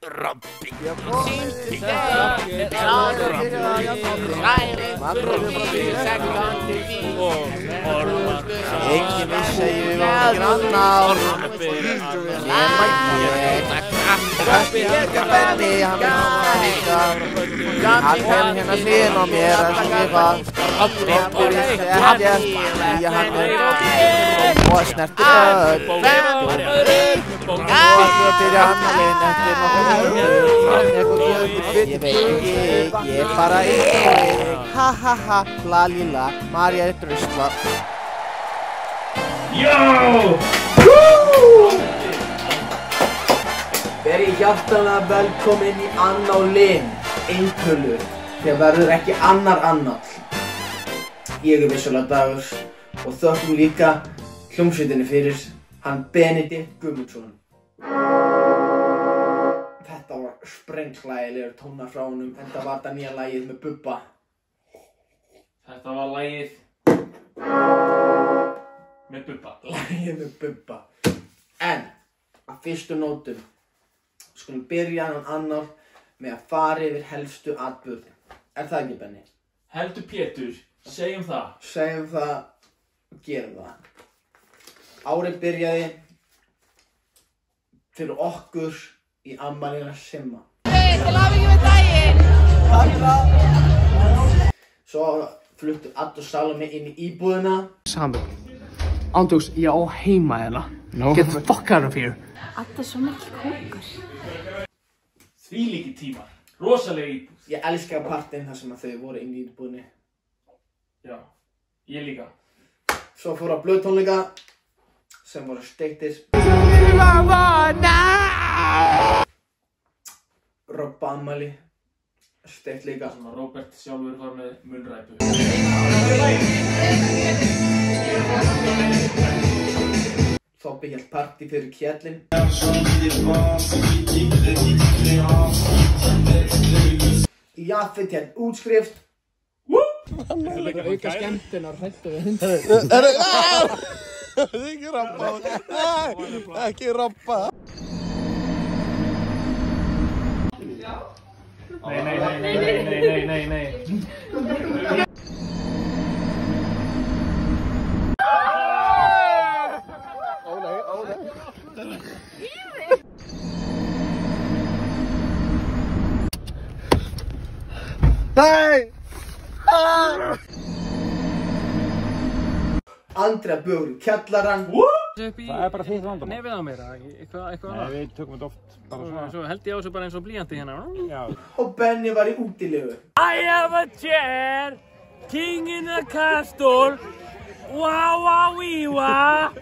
Robbi. Enginn vissi að ég var grannar. Kannski líka Benni, hann líka. Hann hérna hliðin á mér að skrifa. Robbi vissi ekkert, því að hann og snerti öll. Og svo byrja annan eftir nokkuð. Ég veit ekki, ég bara ha ha ha, lalila, María drusla. Jó! Verið hjartanlega velkomin í Anna og Linn, eintölu, þegar verður ekki annar annall. Ég vissulega Dagur og þökkum líka hljómsveitinni fyrir hann Benedikt Guðmundsson. Þetta var sprengklægilegur tónar frá honum, þetta var þetta nýja lagið með Bubba. Þetta var lagið með Bubba. Lagið með Bubba. En að fyrstu nótum skulum byrja hann annar með að fara yfir helstu atburði. Er það ekki, Benni? Heldur Pétur, segjum það. Segjum það og gerum það. Árið byrjaði fyrir okkur í afmælinu Simma. Til hamingju með daginn! Svo fluttu Addi og Salome inn í íbúðina. Samur, ándjóks, ég á heima hérna. Get the fuck out of here. Addi er svo mikil kókur. Þvílíkir tímar, rosalega íbúð. Ég elska partinn þar sem þau voru inn í íbúðinni. Já, ég líka. Svo fóru á blöðtónleika sem voru steiktir. Robba afmæli, steikt líka. Sem að Róbert sjálfur var með munnræpu. Þobbi hélt partí fyrir Kjellin. Jafet hélt útskrift. Auka skemmtunar, hrættu við hund. Ekki rappa. Nei, ekki rappa. Nei. Nei! Andrea bjóður í kjallarann. Það bara þitt vandamál. Nefið á mér, eitthvað annað. Nei, við tökum þetta oft bara svona. Svo held ég á þessu bara eins og blýanti hérna. Já. Og Benni var í útilegu. I have a chair, king in the castle, wah wah wee wah.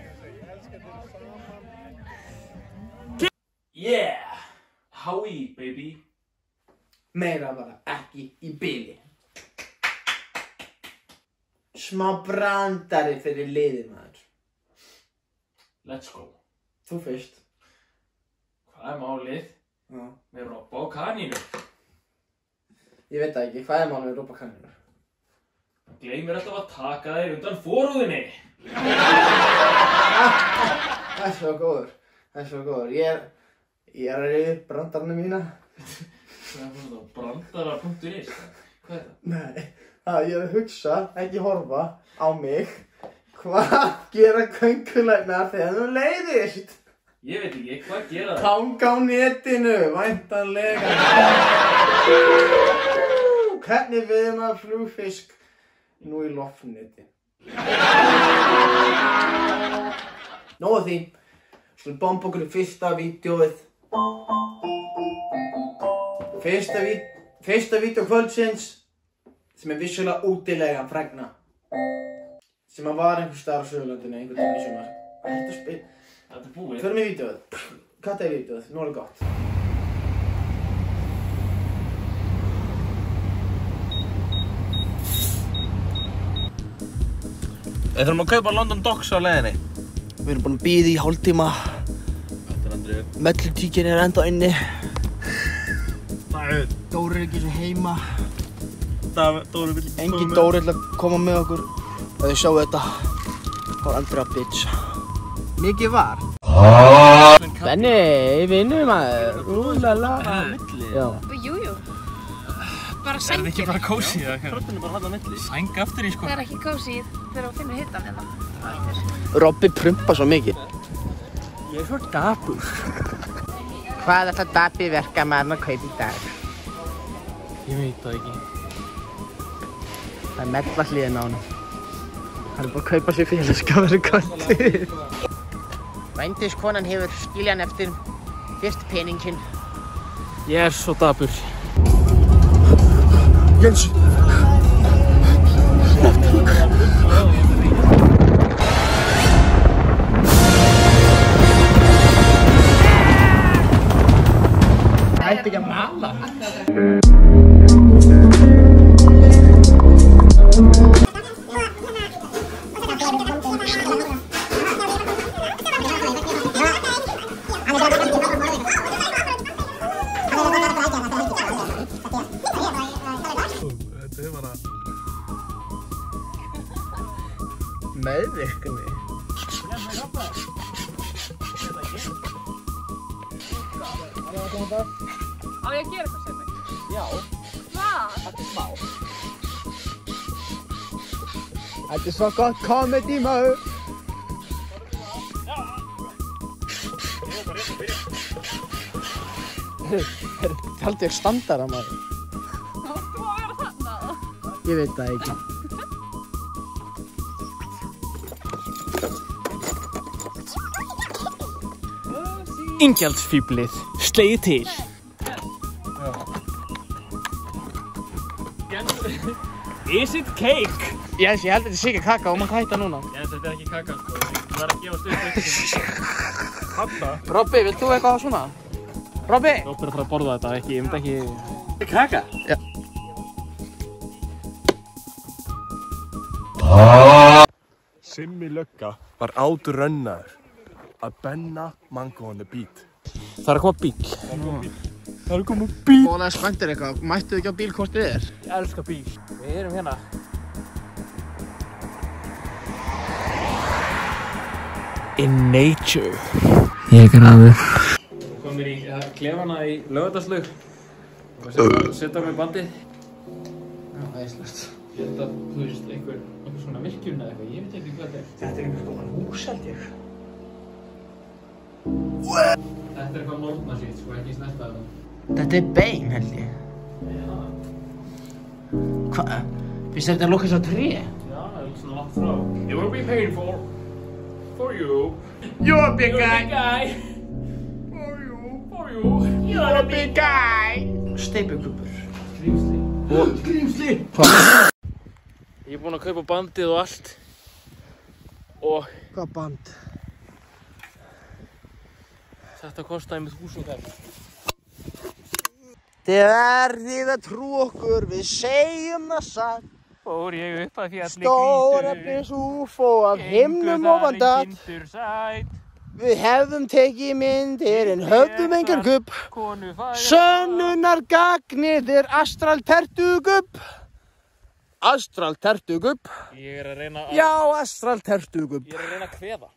Yeah! Howie, baby. Meira var það ekki í bili. Smá brandari fyrir liðið, maður. Let's go. Þú fyrst. Hvað er málið með Robba og kanínu? Ég veit það ekki, hvað er málið með Robba og kanínu? Hann gleymir alltaf að taka þér undan forúðinni. Það er svo góður. Ég er að reyða upp brandarana mína. Það er svona brandara.is. Hvað er það? Nei, ég er að hugsa, ekki horfa á mig. Hvað gera köngulæknar þegar þú leiðist? Ég veit ekki, hvað gera það? Tanga á netinu, væntanlega. Hvernig veiðir maður flugfisk nú í loftneti? Nóg af því. Skulum bomba okkur í fyrsta vídeóið. Fyrsta vídeó kvöldsins sem er vissulega útilega frægna. Sem að var einhvers staðar á Suðurlandinu, einhvern tímann í sumar. Þetta er búið. Förum í vídeóið. Hvað er vídeóið? Nú er það gott. Við þurfum að kaupa London Docks á leiðinni. Við erum búin að bíða í hálftíma. Mellutíkin er ennþá inni. Dóri er ekki svo heima. Engin Dóri ætla að koma með okkur. Ef þið sjáu þetta, þá er Andrea bitch. Mikið var. Benni, vinnur maður. Úlala. Já. Jújú. Bara sængir. Er þetta ekki bara kósí eða hvað? Kroppin bara hann á milli. Sæng aftur í sko. Það ekki kósí þegar þú finnur hittan hérna. Robby prumpar svo mikið. Ég svo dapur. Hvað ætla Dabbi verkamaðurinn að kaupa í dag? Ég veit það ekki. Það megla hliðina á honum. Hann bara að kaupa sér félagsskapari kontið. Vændiskonan hefur skiljan eftir fyrst peningin. Ég svo dapur. Jens! Hætti ekki að mala. Þetta bara... Meðvirkni. Á ég að gera eitthvað sem mig? Já. Hvað? Þetta er smá. Þetta er svo gott comedy maður. Taldi ég standara maður. Þú að vera þarna? Ég veit það ekki. Ingjaldsfíflið, slegið til. Is it cake? Jens, ég held að þetta sé ekki kaka og maður hætta núna. Jens, þetta er ekki kaka sko. Þú verður að gefa stuð Kaka? Robby, vilt þú eitthvað svona? Robby! Robby er að fara að borða þetta, ekki, ég myndi ekki... Kaka? Já. Simmi Lögga var átrönnaður að benna Mango on the beat. Það er að koma bíl. Það er komið bíl. Bólaði spenntir eitthvað, mættu ekki á bíl hvort þið er? Ég elska bíl. Við erum hérna. In nature. Ég er graður. Komum við í klefana í Laugardalslaug. Og setja með bandið. Já, æðislegt. Ég held að, þú veist, einhver svona virkjun eða eitthvað. Ég veit ekki hvað þetta er. Þetta er einhvers konar hús held ég. Þetta er eitthvað morgnasýtt, sko, ekki snerta þetta. Þetta er bein held ég. Já. Hvað? Finnst þetta að lóka þess að tré? Já, það er svona langt frá. It will be painful. For you. You're a big guy. For you. For you. You're a big guy. Steypuklúbbur. Skrýmsli. Skrýmsli. Ég er búinn að kaupa bandið og allt. Og Hvað band? þetta kostaði mig 1000 kall. Þið verðið að trú okkur, við segjum það satt. Fór ég upp að fjalli Stórefnis UFO af himnum ofandat. Við hefðum tekið myndir en höfðum engan gubb. Sönnunar gagnið er astral tertugubb. Astral tertugubb. Ég er að reyna að... Já, astral tertugubb. Ég er að reyna að kveða.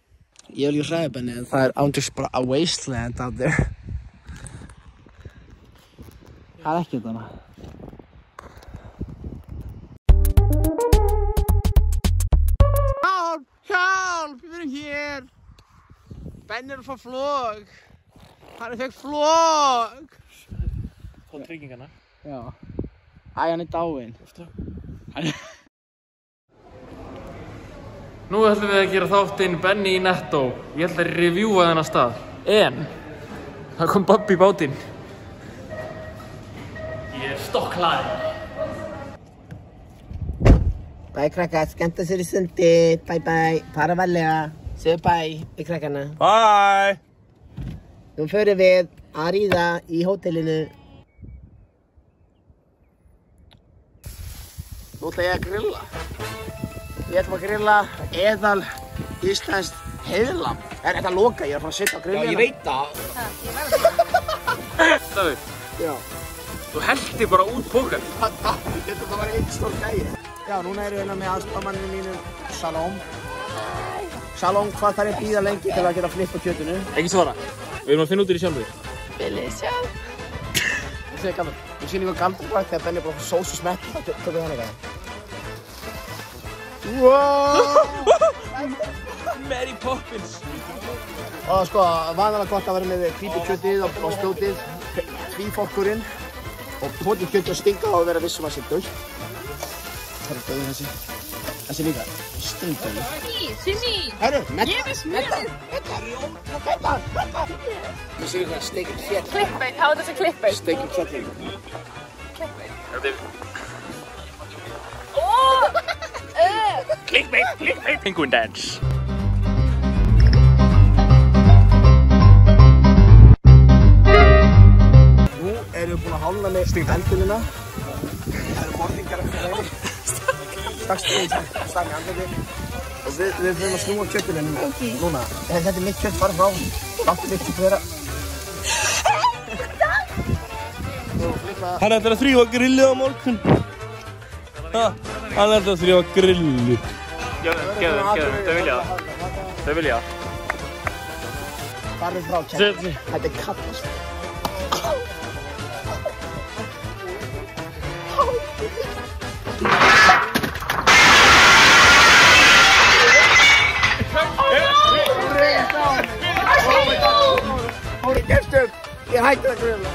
Ég vil ekki hræða benni en það er ándjóks bara a wasteland out there. Það er ekki þarna. Hjálp! Hjálp! Við erum hér! Benni er að fá flog! Hann fekk flog! Fá tryggingana. Já. Æ, hann er dáinn. Nú ætlum við að gera þáttinn Benni í Netto. Ég ætla að reviewa þennan stað. En það kom Bobbi í bátinn. Ég er stokklaður. Bæ krakkar, skemmta sér í sundi. Bæ bæ, fara varlega. Segðu bæ við krakkarna. Bye! Nú förum við að ríða í hótelinu. Nú ætla ég að grilla. Ég ætlum að grilla eðal íslenskt heiðlamb. Er þetta loka? Ég er að fara að setja á grillina. Já, ég veit það. Davíð, Já. þú heldi bara út pókan. Þetta var einn stór gæi. Já, núna erum við hérna með aðstofmanninu mínum, Salóm. Salóm, hvað þarf ég að bíða lengi til að geta flippa kjötinu? Ekki svara. Við erum að finna út í því sjálfur. Delicious. Ég segi gaman. Ég sýn ykkur galdrabragð þegar Benni bara sós og smett. Það tökum við hann eitthvað. Wow! Mary Poppins. Og sko, vanalega gott að vera með hvítukjötið og spjótið, tvíforkurinn og potið kjötið að stinga og vera vissum að sé döð. Það er döður þessi. Þessi líka. Stundöður. Sinni! Herru, metta! Ég er smjörið! Metta! Við séum það steikir kjöt. Klippbeit, hafa þessi klippbeit. Steikir kjöt líka. Clickbait. Penguin dance. Nú erum við búin að hálna með eldunina. Það eru morðingar eftir þeirri. Stakst í andliti. Og við þurfum að snúa kjötinu núna. Þetta er mitt kjött bara frá. Láttu mitt til vera. Hann ætlar að þrífa grillið á morgun. Hann ætlar að þrífa grillið. Gefðu, þau vilja. Farðu frá kjött. Þetta er kallast. Hóri, gefst upp! Ég hætti að grilla.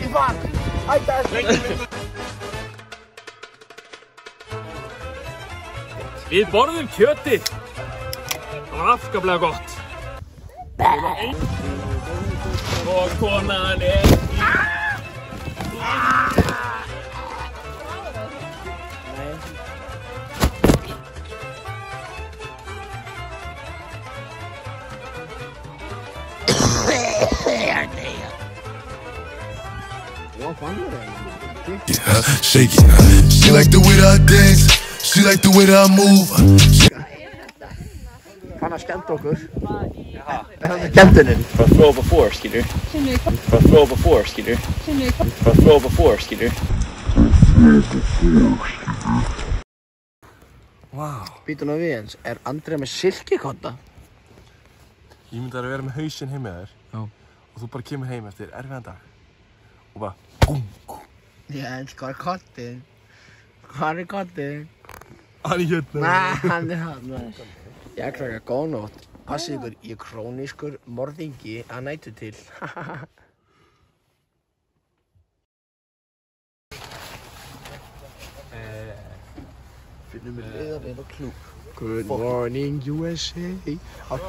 Ég fann! Hætti að grilla. Við borðum kjötið. Það var afskaplega gott. Og konan er Shake it. She like the way that I dance. She like the way that I move. Fann að skemmta okkur. Það er skemmtunin. Bara throw up a four, skilur. Bara throw up a four, skilur. Bara throw up a four, skilur. Vá. Býtum við eins. Er Andrea með silkikotta? Ég myndi að vera með hausinn heim með þér. Já. Og þú bara kemur heim eftir erfiðan dag. Og bara Já, en hvað er kottið? Hvað er kottið? Hann er hérna. Nei, hann er hann. Ég er krakkar, góð nótt. Passið ykkur, ég er krónískur morðingi að nætu til. Finnum við liðarinn og klúb. Good morning USA.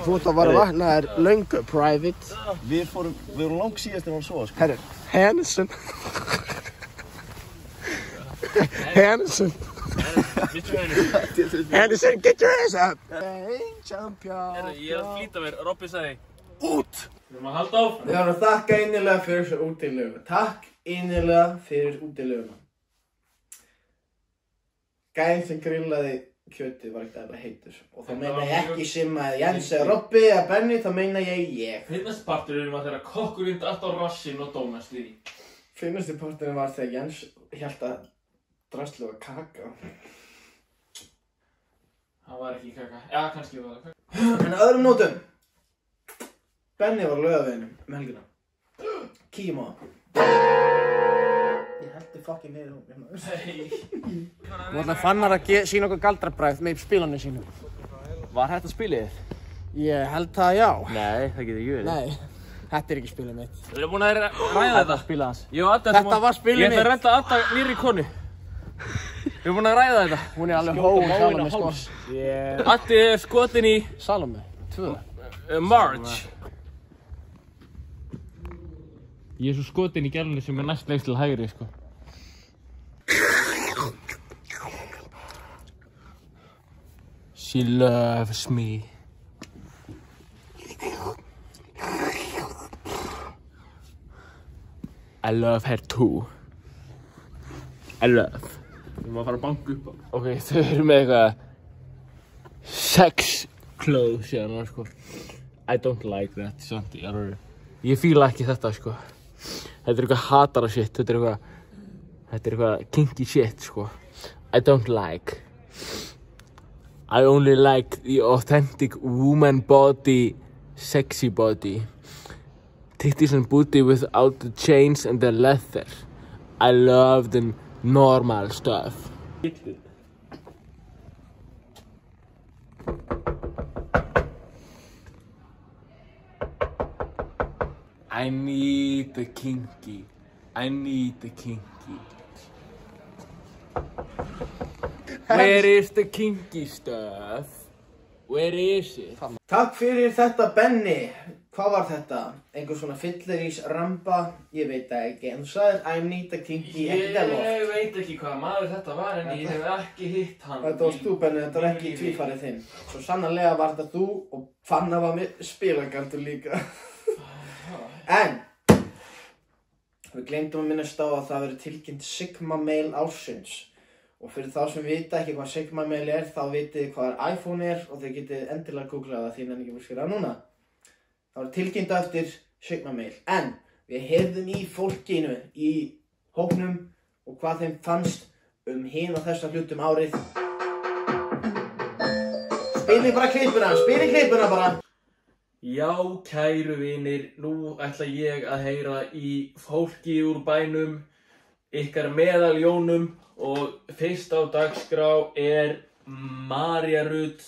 Þú ætti að vera að vakna þér löngu private. Við vorum langt síðast en hann svo, sko. Herru, Henderson. Henderson. Henderson, get your ass up. Hey, champion. Ég er að flýta mér. Robby sagði út. Við erum að halda áfram. Við erum að þakka innilega fyrir þessu útileguna. Takk innilega fyrir útileguna. Gæðin sem grillaði kjötið var ekkert aðeins heitur. Og þá meina ég ekki sem að Jens eða Robby eða Benni, þá meina ég. Finnast parturinn var þegar kokkurinn datt á rassinn og dónast í. Finnasti parturinn var þegar Jens hélt að draslu var kaka. Það var ekki kaka. Já, kannski var það kaka. En öðrum nótum. Benni var á Laugaveginum helgina. Kíkjum á það. Ég heldi fucking niður hún. Þú ætla Fannar að sína okkur galdrabragð með spilunum sínum. Var þetta spilið? Ég held það, já. Nei, það getur ekki verið. Nei, þetta er ekki spilið mitt. Við erum búin að ræða þetta spilið hans. Þetta var spilið mitt. Ég ætla að redda Adda nýrri konu. Við erum búin að ræða þetta. Hún er alveg hóin Salome, sko. Addi er skotin í Salome, 2. Marge. Ég er svo skotin í gælunni sem er næst lengst til hægri, sko. She loves me. I love her too. I love. Við erum að fara að banka upp á. Ok, þau eru með eitthvað sex clothes hérna, sko. I don't like that, samt í alvöru. Ég fíla ekki þetta, sko. Þetta er eitthvað hatara shit, þetta er eitthvað kinky shit, sko. I don't like. I only like the authentic woman body, sexy body. Titties and booty without the chains and the leather. I love the normal stuff. I need the kinky. I need the kinky. Where is the kinky stuff? Where is it? Takk fyrir þetta, Benni. Hvað var þetta? Einhver svona fyllerís ramba? Ég veit það ekki, en þú sagðir I need a kinky, ekki Deloft. Ég veit ekki hvaða maður þetta var, en ég hef ekki hitt hann. Þetta varst þú, Benni, þetta var ekki tvífarið þinn. Svo sannarlega var þetta þú og Fanna var með spilagaldur líka. En við gleymdum að minnast á að það verður tilkynnt Sigma Mail ársins. Og fyrir þá sem vita ekki hvað Sigma Mail þá vitið þið hvað iPhone og þið getið endilega googlað það því en ekki búið það núna. Það var tilkynnt eftir Sigma Mail. En við heyrðum í fólkinu í hópnum og hvað þeim fannst hin og þessa hlutum árið. Spilið klippuna bara. Já, kæru vinir, nú ætla ég að heyra í fólki úr bænum, ykkar meðaljónum og fyrst á dagskrá María Rut.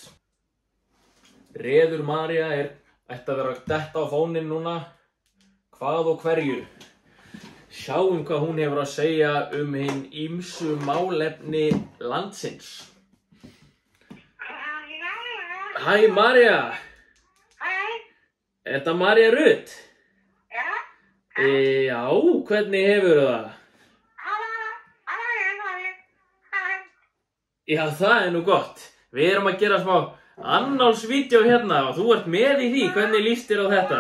Reður María ætti að vera að detta á fóninn núna. Hvað og hverju? Sjáum hvað hún hefur að segja hin ýmsu málefni landsins. Hæ María! Er þetta María Rut? Já. Já, hvernig hefur það? Já, það nú gott. Við erum að gera smá annálsvídeó hérna og þú ert með í því. Hvernig líst þér á þetta?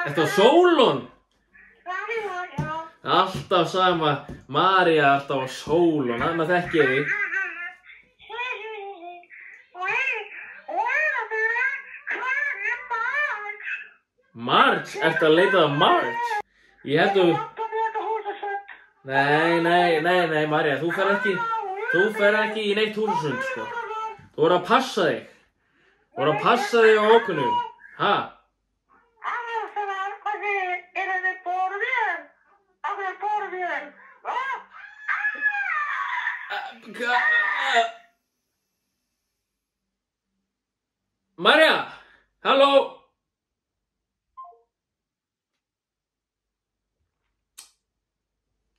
Ertu á sólon? Alltaf sama. María alltaf á sólon. Þannig að þekki ég þig. Marge? Ertu að leita að Marge? Ég held að... Nei, María, þú fer ekki í neitt húsasund, sko. Þú voru að passa þig. Þú voru að passa þig á okkunum. Ha? María, halló?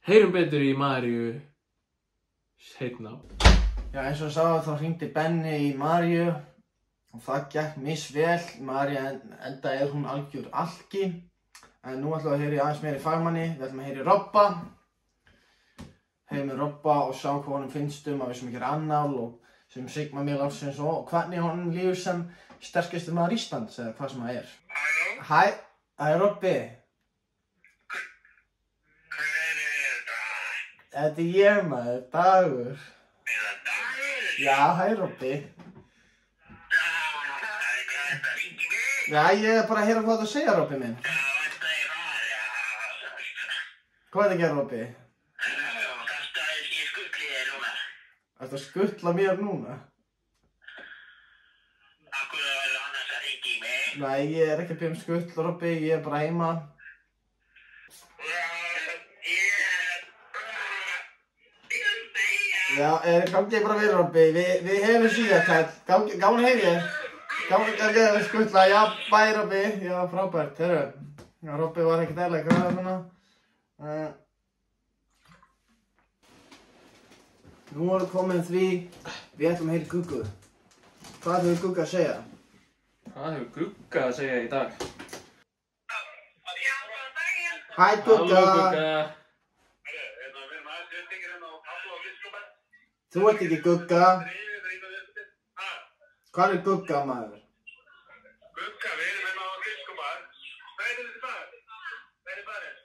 Heyrum betur í Maríu seinna. Já, eins og sá þá hringdi Benni í Maríu og það gekk misvel. María enda hún algjör alki. En nú ætlum við að heyra aðeins meira í fagmanni. Við ætlum að heyra í Robba. Heyrum við Robba og sjá hvað honum finnst að við sem ekki annál og sem Sigma Mail ársins og hvernig honum lífur sem sterkasti maður Íslands eða hvað sem það er. Hæ, það er Robbi. Þetta er ég maður, Dagur. Er það Dagur? Já, hæ Robbi. Já, ég er bara að heyra hvað þú segja, Robbi minn. Hvað er það að gera, Robbi? Ég skutli þér núna. Ertu að skutla mér núna? Akkur verður annars að hringja í mig? Nei, ég er ekki að byrja skuttl, Robbi, ég er bara heima. Já, gangi bara við, Robbi. Við hefum síðan, kall. Gáðan heyri ég. Gáðan að skuttla. Já, bæ, Robbi. Já, frábært. Herru. Já, Robbi var ekkert eðla græða svona. Nú erum við komin því. Við ætlum að heyra Guggu. Hvað hefur Gugga að segja? Hvað hefur Gugga að segja í dag? Hæ, Gugga. Halló, Gugga. Þú ert ekki Gugga. Hvað er Gugga, maður? Gugga, við erum hérna á Fiskubár. Hvað er þetta bar? Hvað er barinn?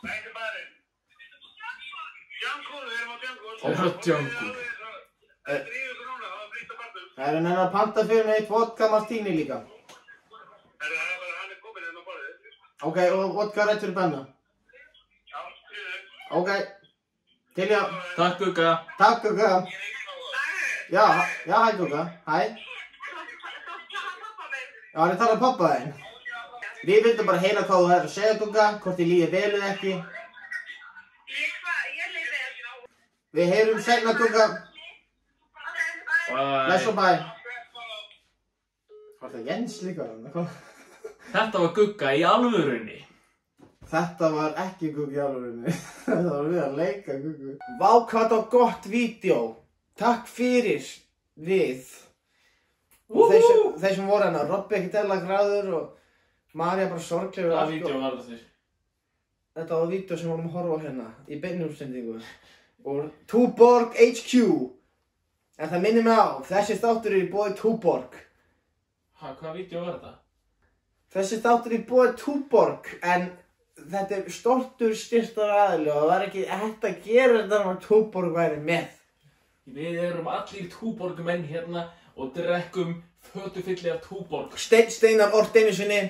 Hvað er barinn? Django, við erum á Django. Django. Það er ykkur núna, það var frýtt á barnum. Það er henni að panta fyrir mig 1 vodka martini líka. Það er bara, hann komin hérna á borðið. Ok, og vodka rétt fyrir Benna. Já, skriðu. Ok. Til já. Takk, Gugga. Takk, Gugga. Já, hæ Gugga, hæ. Já, hann tala um pappa þinn. Við vildum bara heyra hvað þú hefur að segja Gugga, hvort þið líði vel eða ekki. Ég leið vel. Við heyrum seinna Gugga. Bless og bye. Var það Jens líka? Þetta var Gugga í alvörunni. Þetta var ekki Gugga í alvörunni. Þetta var við að leika Guggu. Vá hvað þetta var gott vídeo. Takk fyrir við. Og þeir sem voru hérna, Robby ekki tella gráður og Marja bara sorglegur. Hvaða vídeo var þetta þér? Þetta var vídeo sem vorum að horfa á hérna í beinni útsendingu. Og Tuborg HQ. En það minnir mig á, þessi þáttur er í boði Tuborg. Hvaða vídeo var þetta? Þessi þáttur er í boði Tuborg, en þetta er stoltur styrtar aðili og það var ekki hægt að gera þetta ef Tuborg væri með. Við erum allir Tuborg-menn hérna og drekkum fötufylli af Tuborg. Steinar orð einu sinni,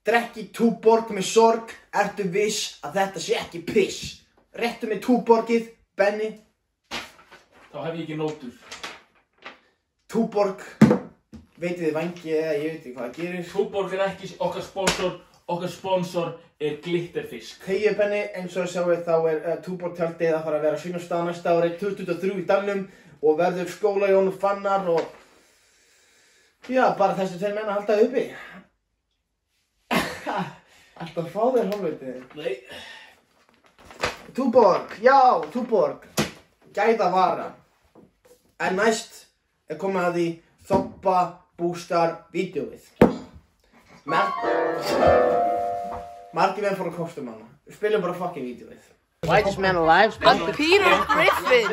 drekki Tuborg með sorg, ertu viss að þetta sé ekki piss. Réttu með Tuborgið, Benni. Þá hef ég ekki nótur. Tuborg, veitir þið vangi eða ég veit ekki hvað það gerir. Tuborg er ekki okkar sponsor er Glitterfisk. Hei Benni, eins og sjáum við þá er Tuborg tjaldið að fara að vera svínastað næsta ári 2023 í dalnum og verður skólajón og fannar og já, bara þessi tveir menn að halda uppi. Alltaf að fá þér hálfveitið. Nei. Tuborg, já, Tuborg. Gæða vara. En næst er komið að því Þoppa Bústar vídeóið. Margir menn fór að kostum hana. Við spilum bara fucking vídeóið. Whitest man alive, Peter Griffin.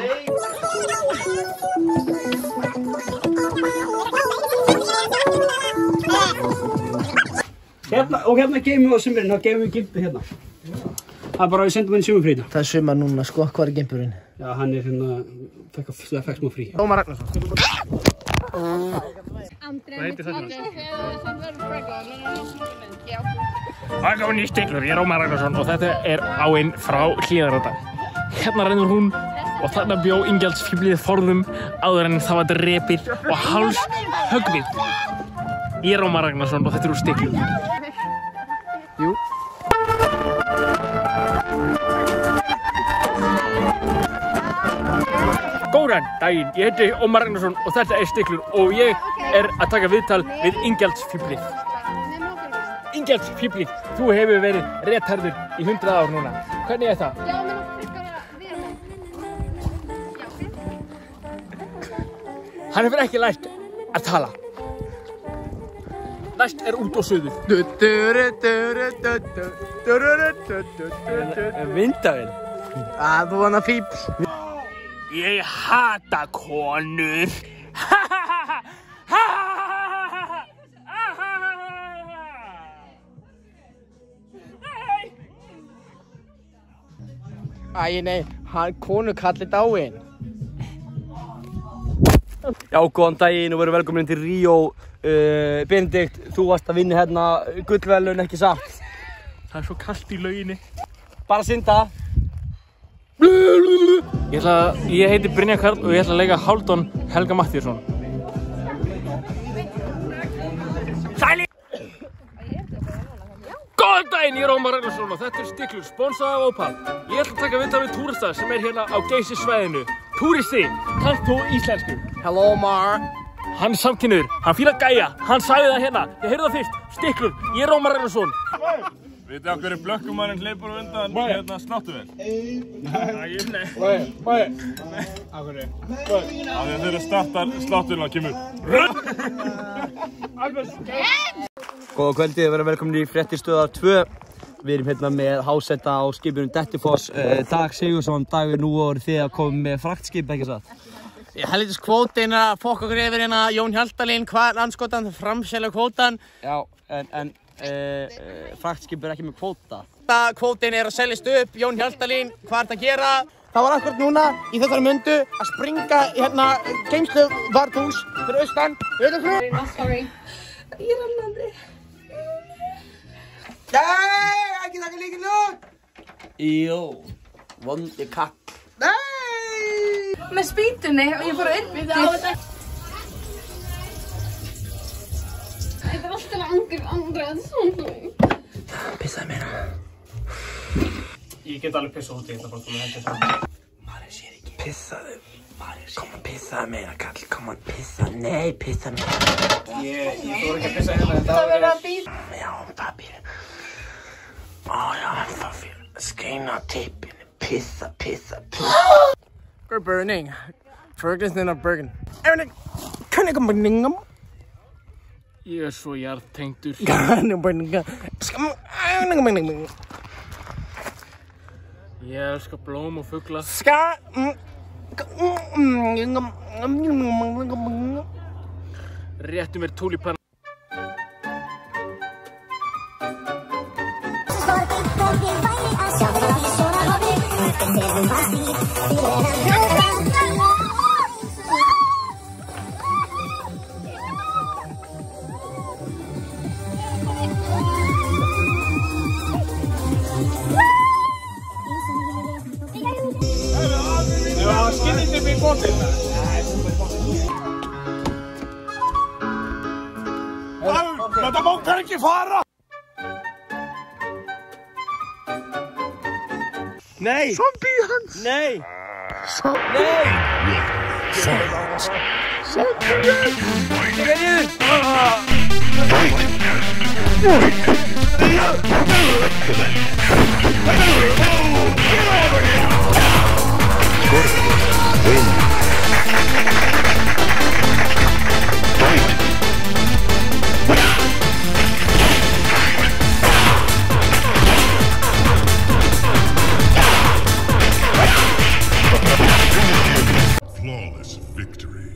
Og hérna geymum við á sumrin, þá geymum við gimpið hérna. Það er bara við sendum henni sumarfrí. Það er sumar núna, sko. Hvað er gimpurinn? Já, hann er hérna, fekk smá frí. Rómar Ragnarsson. Hvað heitir þetta? Það er komin í Stiklur, ég er Rómar Ragnarsson og þetta er áin frá Hlíðaróta. Hérna rennur hún og þarna bjó Ingjaldsfíflið forðum áður en það var drepið og háls höggvið. Ég er Rómar Ragnarsson og þetta er úr Stiklum. Jú. Góðan daginn, ég heiti Ómar Ragnarsson og þetta er Stiklur og ég er að taka viðtal við Ingjaldsfíflið. Ingjaldsfíflið, þú hefur verið rétthærður í 100 ár núna. Hvernig er það? Já, men frekar Hann hefur ekki lært að tala. Næst er út og suður. Vindavill. Þú hann að fíbl. Ég hata konur. Æ, nei, hann konukallið dáinn. Já, góðan daginn og verið velkomin til Ríó. Benedikt, þú varst að vinna hérna gullverðlaun, ekki satt? Það er svo kallt í lauginni. Bara synda. Ég heiti Brynjar Karl og ég ætla að leika Hálfdán Helga Matthíasson. Sæli! Góðan daginn, ég er Ómar Ragnarsson og þetta er Stiklur, sponsað af Opal. Ég ætla að taka viðtal við túrista sem er hérna á Geysissvæðinu. Túristi, kannst þú íslensku? Hello, Omar. Hann er samkynniður, hann fílar gæja, hann sagði það hérna. Ég heyrði það fyrst, Stiklur, ég er Ómar Ragnarsson. Vitið á hverju blökkumanninn hleypur á undan hérna sláttuvél? Nei. Af hverju? Af því að þeirra startar sláttuvél og kemur Góða kvöldið, verið velkomin í Fréttistöðvar 2. Við erum hérna með hásetta á skipinu Dettifoss. Dag Sigursson, Dagur, nú voru þið að koma með fraktskip, ekki satt? Helvitis kvótin að fokka okkur yfir hérna Jón Hjaltalín, hvað er landskotan, framselja kvótan? Já, en fraktskip er ekki með kvóta. Kvótin er að seljast upp, Jón Hjaltalín, hvað er þetta að gera? Það var akkurat núna í þessari mundu að springa í hérna geymslu varðhús fyrir austan. Sorry. Ég er alveg. Nei, ekki taka líkinn út! Jó, vondi kakk. Nei! með spýtunni og ég fór að undir. Þetta er alltaf angrað svona. Pissaði meira. Ég get alveg pissað út í þetta bara til að henda saman. Maður sér ekki. Pissaðu. Kom on, pissaðu meira, kall. Kom on, pissa. Nei, pissa meira. Ég þóra ekki að pissa hérna. Það verður að býta. Já, pappír. Ó, já, pappír. Skeina tippinu. Pissa. We're burning. Ferguson og Bergen. Kanningum. Ég svo jarðtengdur. Ég elska blóm og fugla. Réttu mér túlípan. Þetta mókar ekki fara! Nei! Zombie hans! Nei! Nei! Ligga niður! Flawless victory.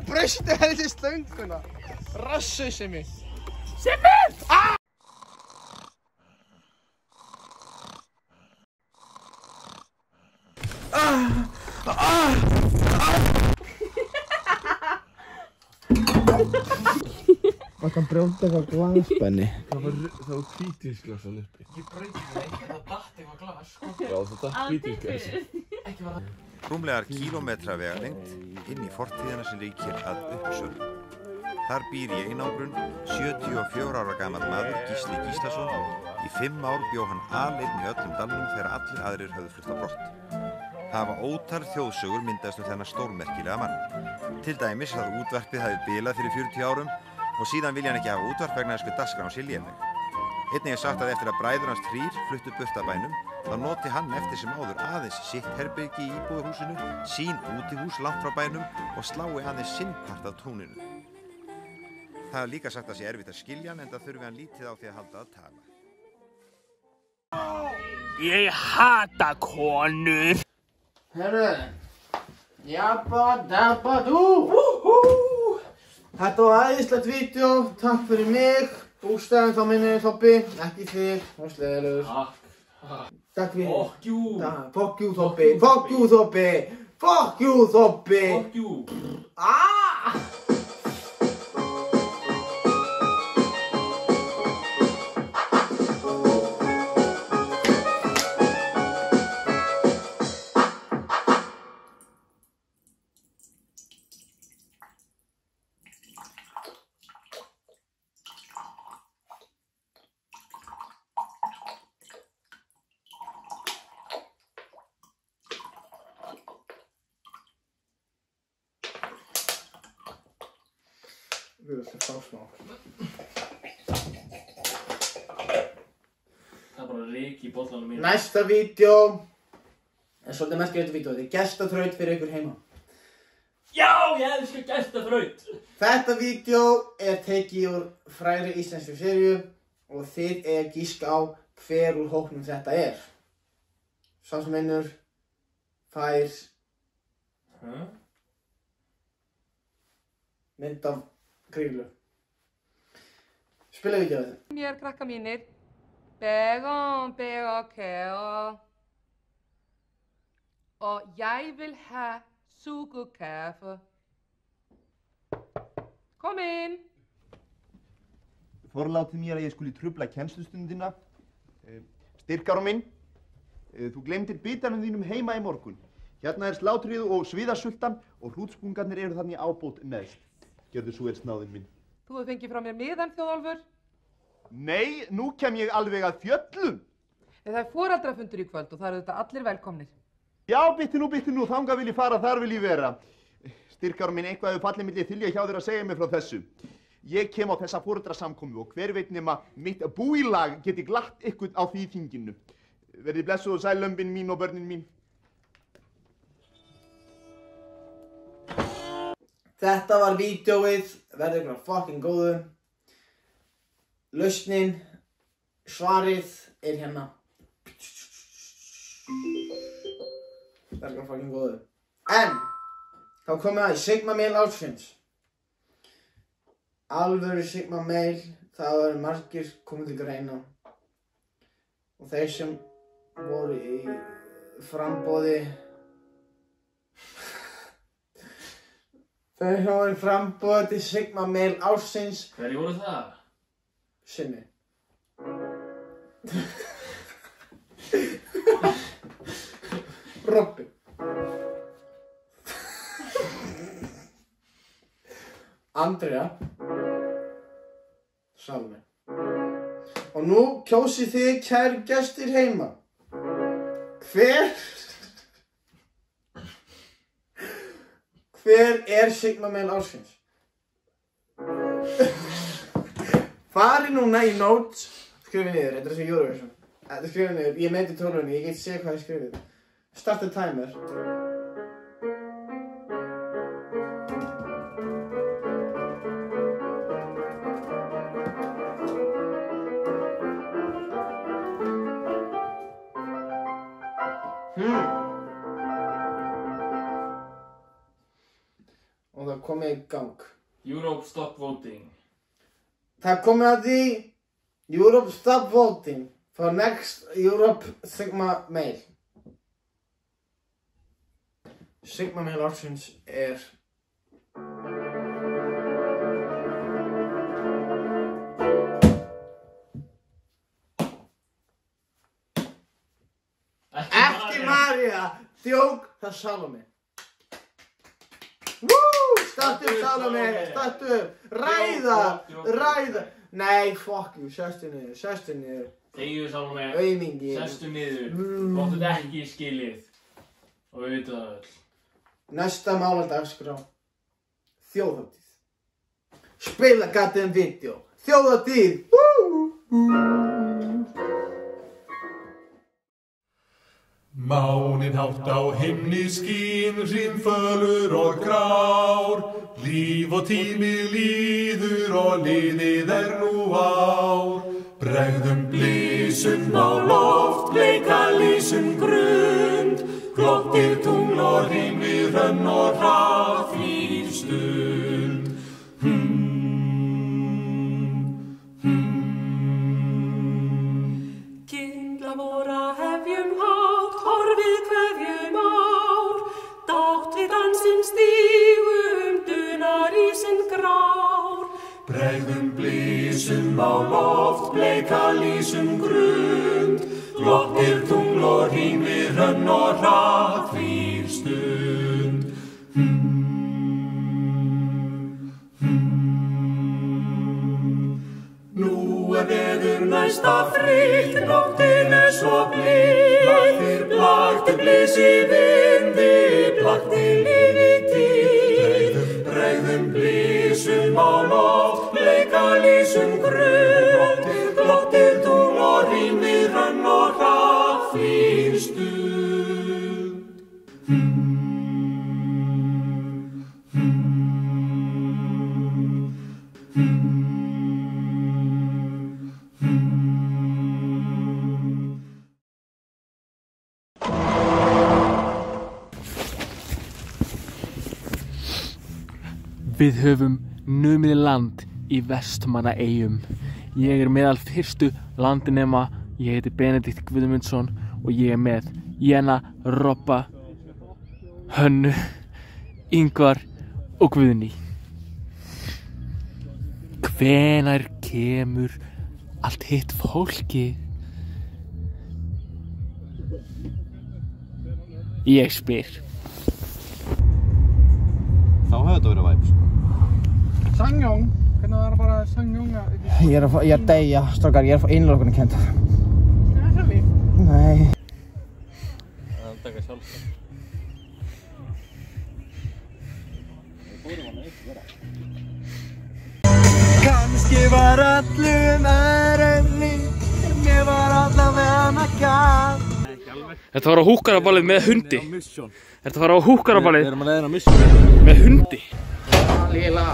Breysti heldur stönguna. Rassu sem mig. Það kann brjóta eitthvað glaspenni. Það var hvítísglasan uppi. Ég brauti það ekki, það datt eitthvað glas. Já, það datt hvítísglasan. Ekki var það. Rúmlegar kílómetra vegalengd inn í fortíðina sem ríkir að Uppsölum. Þar býr í einangrun 74 ára gamall maður, Gísli Gíslason. Í 5 ár bjó hann aleinn í öllum dalnum þegar allir aðrir höfðu flutt á brott. Það hafa ótal þjóðsögur myndaðist þennan stórmerkilega mann. Til dæmis að útvarpið hafi bilað fyrir 40 árum og síðan vilja hann ekki hafa útvarp vegna þess hve dagskráin sé léleg. Einnig er sagt að eftir að bræður hans 3 fluttu burt af bænum, þá noti hann eftir sem áður aðeins sitt herbyrgi í íbúðarhúsinu, sín útihús langt frá bænum og slái aðeins sinn part af tóninu. Það er líka sagt að sé erfitt að skilja hann, enda þurfi hann lítið á því að halda að tala. Ég hata konur. Herru, jabba dabba dú. Þetta var æðislegt vídeo, takk fyrir mig. Bústæðan þá minni Þobbi, ekki þig, þú sleðilegur. Takk fyrir. Fuck you. Fuck you Þobbi, fuck you Þobbi, fuck you Þobbi. Fuck you. Við erum alltaf smá. Það er bara ryk í bollanum mínu. Næsta vídeo er svolítið merkilegt vídeo. Þetta er gestaþraut fyrir ykkur heima. Já, ég elska gestaþraut. Þetta vídeo er tekið úr frægri íslenskri seríu og þið er gíska á hver úr hóknum þetta er. Sá sem vinnur fær mynd af Grýlu. Spila ekki á þetta. Mér krakka mínir, bega kære. Og jeg vil have sugekaffe. Kom inn. Forlátið mér að ég skuli trufla kennslustundina. Styrkára minn, þú glemdir bitanum þínum heima í morgun. Hérna slátrið og sviðasultan og hrútspungarnir eru þannig ábót neðst. Gjörðu svo snáðinn minn. Þú hefur fengið frá mér miðan, Þjóðólfur. Nei, nú kem ég alveg að fjöllum. Það er foreldrafundur í kvöld og það eru þetta allir velkomnir. Já, byttu nú, þangað vil ég fara, þar vil ég vera. Styrkára minn, eitthvað hefur fallið milli þilja hjá þér að segja mér frá þessu. Ég kem á þessa foreldrasamkomu og hver veit nema mitt búilag geti glatt ykkur á því þinginu. Verðið blessuð og sæl lömbin mín og börnin mín. Þetta var vídeóið, verður ykkur fucking góðu. Lausnin, svarið er hérna. Verður ykkur fucking góðu. En, þá komið að í Sigma Mail ársins. Alvöru Sigma Mail, það verður margir komið til greina. Og þeir sem voru í framboði Þeir voru í framboði til Sigma Mail ársins. Hverju voru það? Simmi. Robby. Andrea. Salmi. Og nú kjósið þið kæru gestir heima. Hver er Sigma Mail ársins? Farið núna í notes, skrifið niður, þetta er þessi Eurovision. Þetta skrifið niður, ég meiti tólunni, ég get séð hvað ég skrifið. Start the timer. Og það komið í gang. Europe Stop Voting. Það komið að því Europe Stop Voting for next Europe Sigma Mail. Sigma Mail ársins er Ekki María, djók, það er Salome. Stattu upp Salome, stattu upp, ræða. Nei, fuck you, sestu niður. Þegiðu Salome, Aumingi. sestu niður, láttu þetta ekki skilið. Og við veitum það öll. Næsta mál á dagskrá, þjóðhátíð. Spila gatið vídeó, þjóðhátíð. Mánin hátt á himni skín, hrímfölur og grár. Líf og tími líður og liðið er nú ár. Bregðum blísum á loft, bleika lísum grund. Glottir tungl og hrímvi hrönn og hrað því stund. Kindla vora hefjum hátt, horfið kveðjum ár. Dátt við dansinn stígum, dunar ísinn grár. Bregðum blísum á loft, bleika lísum grund. Glottir tungl og hrímvi hrönn og hrað því stund. Nú er veður næsta frítt, nóttin er svo blíð. Blaktir blís í vindi, blaktir líf í tíð. Bregðum blísum á loft, bleika lísum grund. Glottir tungl og hrímvi hrönn og hrað því stund. Við höfum numið land í Vestmannaeyjum. Ég meðal fyrstu landinema. Ég heiti Benedikt Guðmundsson og ég með Jenna, Robba, Hönnu, Ingvar og Guðný. Hvenær kemur allt hitt fólkið? Ég spyr. Þá hefur þetta verið væp. Sangjón, hvernig var það bara Sangjón? Ég er að deyja, strákar, ég er að fá innlokunarkennd. Það er frammi? Nei. Það er taka sjálfsagt. Kannski var öllum öðrum mér var allavega gaman. Þetta var á húkaraballið með hundi. Þetta var á húkaraballið Við erum að leiðina á mission. með hundi. Lila.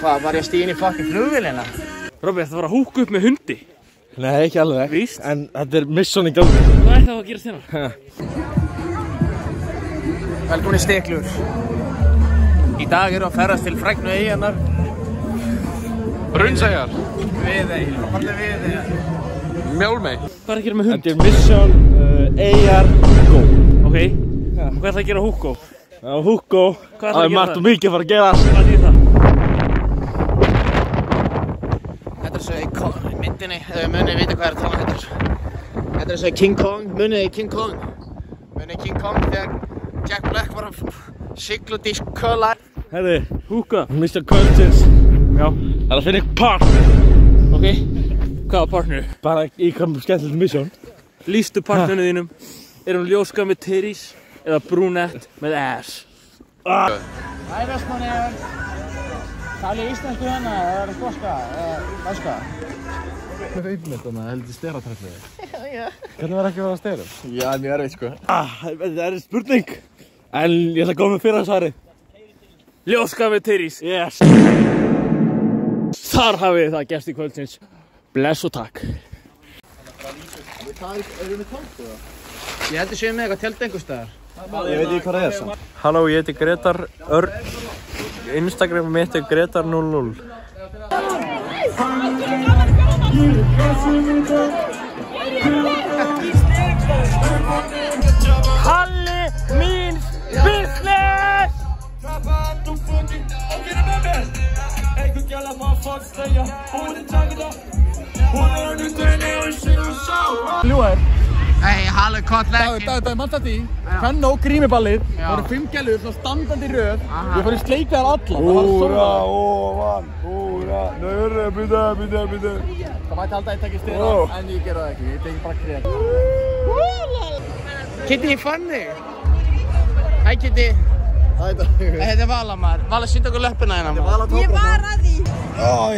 Hvað, var ég að stíga inn í fucking flugvélina? Robbi, þetta var að húka upp með hundi. Nei, ekki alveg. Víst. En þetta er mission í gangi. Hvað er það að gera þérna? Velkomin í Stiklur. Í dag erum við að ferðast til frægnu eyjarnar. Brunnseyjar. Viðey. Hvað er Viðey? Mjálmey. Hvað er að gera með hund? Þetta er mission eyjar Hugo. Ok. Og hvað er það að gera á Hugo? Á Hugo. Hvað er það Það að er gera margt það? og mikið að fara að gera. Hvað er það? Þetta er svo í myndinni, ef við munið vita hvað er að tala þetta. Þetta er svo í King Kong, munið í King Kong. Munið í King Kong þegar Jack Black var að sigla út í köla. Herri, Húka. Mr. Curtis. Já. Það er að finna eitthvað partner. Ok. Hvað var partneru? Bara í hvað skemmtilegt mission. Lýstu partnerinu þínum. Er hún ljóska með titties eða brunett með ass? Hæ Vestmannaeyjar. Talið íslensku hérna, eða er það skoska, eða danska? Hvað er einmitt þannig að heldur steratrækniði? Já. Hvernig var ekki að vera að stera? Já, mjög erfitt sko. Það er spurning. En ég ætla að koma með fyrra svarið. Ljóska með titties. Yes. Þar hafið þið það gest í kvöldsins. Bless og takk. Erum við tómt eða? Ég heldur séum með eitthvað tjald einhvers staðar. Ég veit ekki hvað það er samt. Halló, ég heiti Gretar Örn. Instagram mitt er Gretar00. Halli míns business! Ljúar. Hey, Halli Kottlegg. Dag, mann þetta í. Hvern og grímiballið. Það voru 5 gælur, svo standandi í röð. Ég fór í sleik við þær alla. Húra, ofan, húra. Nörru, byrja. Það mætti alltaf að taka stera, en ég gera það ekki. Ég teki bara krem. Kitty, ég fann þig. Hæ Kitty. Þetta er Vala maður. Vala, sýnd okkur löppina hérna maður. Ég var að því.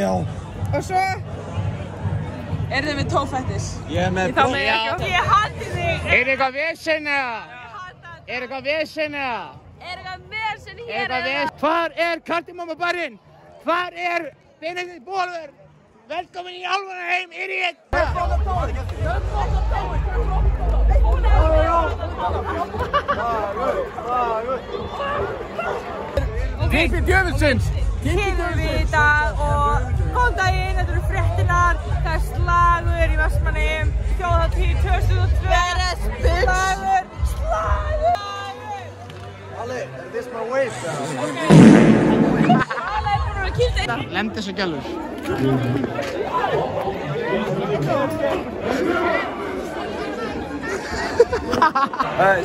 Já. Og svo er þið með tófættis. Ég er með Þá með ég hati þig. Er eitthvað vesen eða? Er eitthvað vesen eða? Er eitthvað vesen hér Eitthvað eða? vesen? Hvar er Kardimómabarinn? Hvar er Benedikt Bólver? Velkomin í Álfanaheim, Irík! Tippi djöfulsins. Kynum við í dag og góðan daginn, þetta eru fréttinar, það er slagur í Vestmannaeyjum, þjóðhátíð 2002. Slagur! Ali, er this my waist? Ali er búin að kýlda einn. Lemd þessu gælur.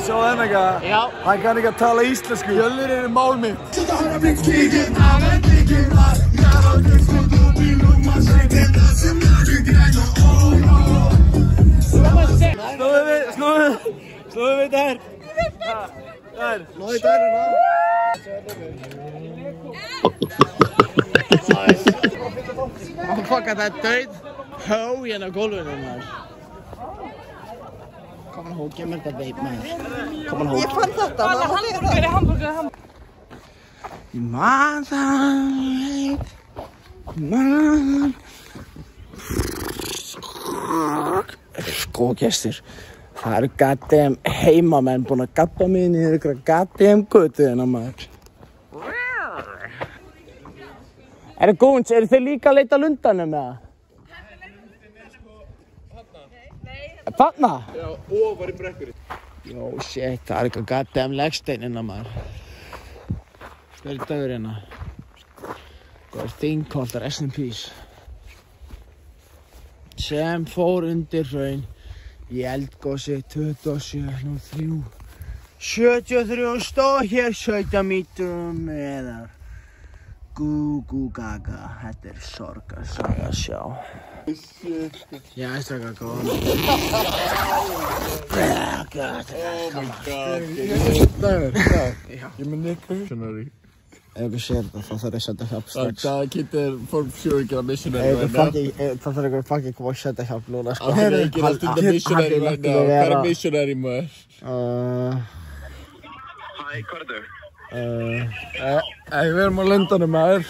Sjá þennan eitthvað. Já. Hann kann ekki að tala íslensku. Hjölur er mál mitt. Snúðu við þær. Þær. Snúðu þær hérna. Fuck, það er döið hó hérna á gólfinu maður. Kom hann hó, gef mér þetta veip maður. Kom hann hó. Ég fann þetta. Hamburgeri. Ég man það veit. Man. Góð gestir. Það eru goddamn heimamenn búin að gabba mig niður ykkur goddamn götu hérna maður. Gúns, eru þið líka að leita að lundanum eða? Þarna? Já, ofar í brekkunni. Jó, shit, það er eitthvað goddamn legsteinn hérna maður. Stöður dagur hérna. Góður thing called rest in peace. Sem fór undir hraun í eldgosi 2703. 73 stóð hér 17 mítrum meðar. Gú gaga, þetta er sorgarsaga sjá. Já, strákar, góðan. Oh my god. Ég með missionary. Ef við séum þetta, þá þarf ég að senda hjálp strax. Það getur fólk sjóðu að gera missionary right now. Það þarf eitthvað fucking að senda hjálp núna, sko. Það er ekki alltaf missionary right now. Hvað er missionary, maður? Hæ, hvað er þau? Við erum á Lundunum, maður.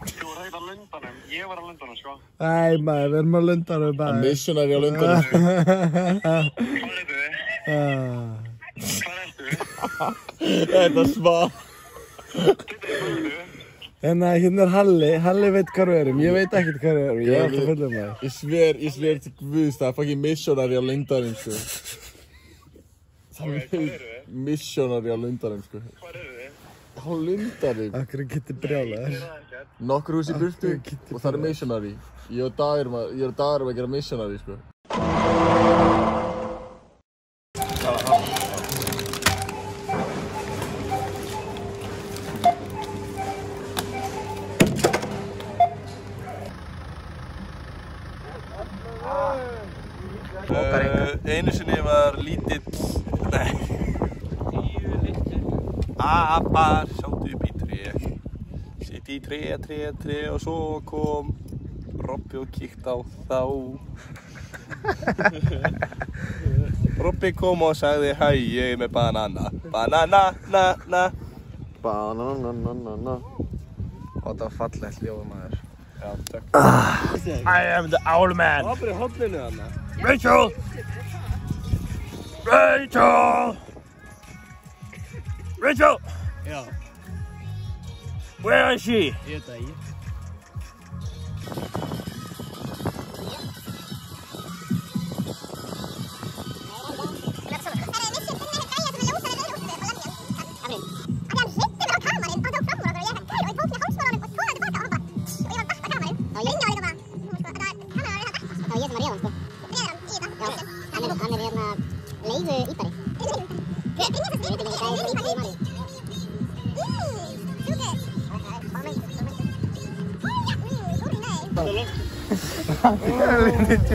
Þú var á Lundunum, ég var á Lundunum, sko. Nei, maður, við erum á Lundunum, maður. Missionary á Lundunum, sko. Hvað er þau? Hvað er þau? Þetta er svá. Hérna er Halli. Halli veit hvað við erum. Ég veit ekkert hvað við erum. Ég er alltaf fullur maður. Ég sver til Guðs, það er fucking missionary á Lundunum, sko. Hvað eru þau? Missionary á Lundunum, sko. Hvað eru þau? Á Lundunum? Akkur getur brjálaður. Nokkur hús í burtu og það er missionary. Ég og Dagur að gera missionary, sko. Einu sinni var lítill, apar sátu upp í tré, sitt í tré og svo kom Robbi og kíkti á þá. Robbi kom og sagði hæ, ég er með banana. Banana. Þetta var fallegt ljóð maður. Já, takk. I am the owl man. Robbi er hollinu þarna. Rachel! Já. Where is she? Ég veit það ekki.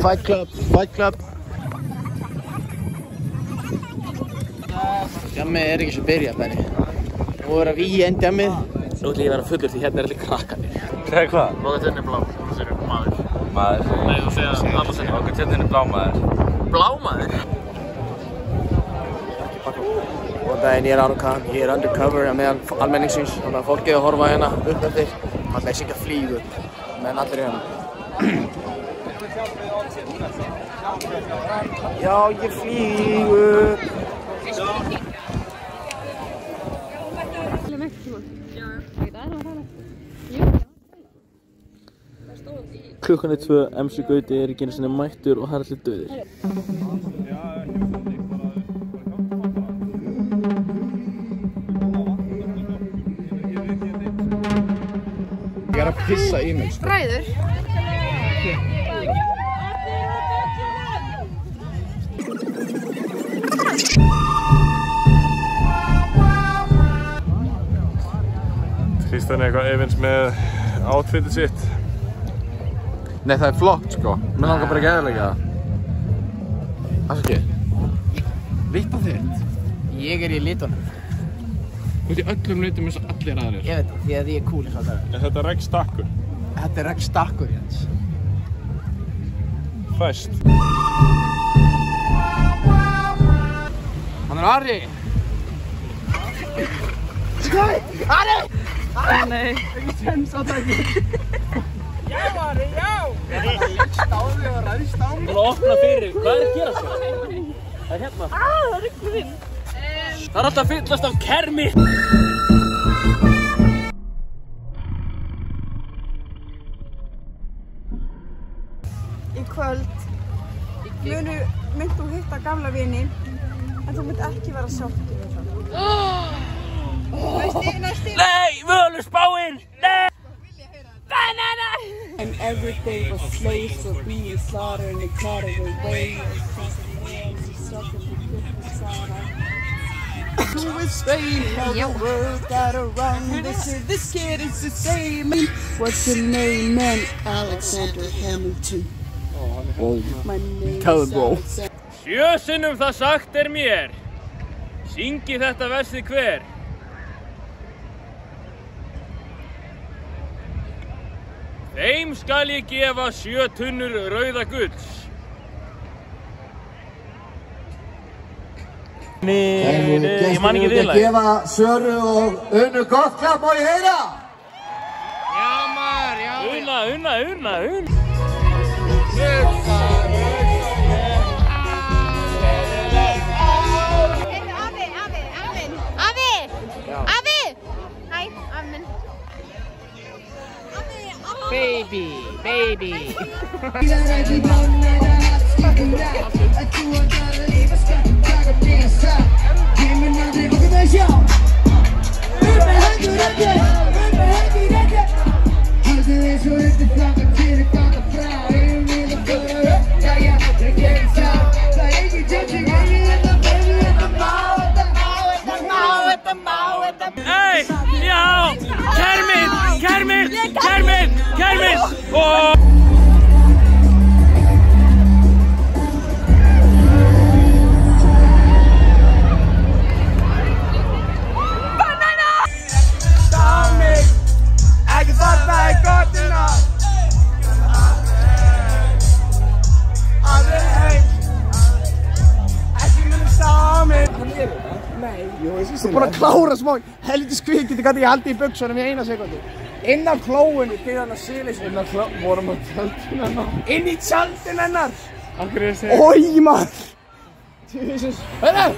Fight Club. Djammið er ekki svo byrjað, Benni. Nú er að víja enn djammið. Nú ætlum ég að vera fullur því hérna er allir krakkarnir. Segðu hvað? Loka tjörnin blá, þú segir maður. Maður. Nei, þú segir annars enn. Loka tjörnin blá maður. Blá maður? Góðan daginn, ég er Aron Kahn. Ég er undercover meðal almenningsins. Þannig að fólkið að horfa hérna upp eftir. Maður leys ekki að flýgu meðan allir hérna. Já, ég flýgu. Klukkan er 2, MC Gauti er ekki einu sinni mættur og það er allir döðir. Ég er að pissa í mig. Bræður. Kristján er eitthvað efins með outfitið sitt. Nei, það er flott, sko. Mér langar bara ekki eðalega það. Afsakið. Vittu þitt. Ég er í litunum. Þú ert í öllum litum eins og allir aðrir. Ég veit það, því að ég er cool eins og það. En þetta er regnstakkur. Þetta er regnstakkur, Jens. Fæst. Hann er Ari! Skæ! Ari! Nei. Ekki tens á það ekki. Já, Ari, já! Ég ræðst á þig og ræðst á mig. Þú opna fyrir, hvað er að gera sér? Það hérna. Það riggur inn. Það alltaf fyllast af kermi. Í kvöld mynd þú hitta gamla vini, en þú mynd ekki vera sáttur við það. Næsti. Nei, Völuspáin! Nei! Nei! And everything was slaves for being slaughtered and they carted away. Who is saying how the world got around? This kid is the same. What's your name, man? Alexander Hamilton. My name is Alexander. 7 sinnum það sagt mér. Syngi þetta versið hver. Þeim skal ég gefa 7 tunnur rauða gulls. Ég man ekki viðlag. Gefa Söru og Unnu gott klapp, má ég heyra? Já maður, já. Unna. Afi! Hæ, amen. Baby. Hey, já, Kermit. Þú er búinn að klára smá helviti skvikið, þetta gæti ég haldið í buxunum í 1 sekundu. Inn á klóinu til hann að Silis. Vorum á tjaldinu hennar. Inn í tjaldinu hennar! Akkur er það? Ói maður! Jesus. Hörru!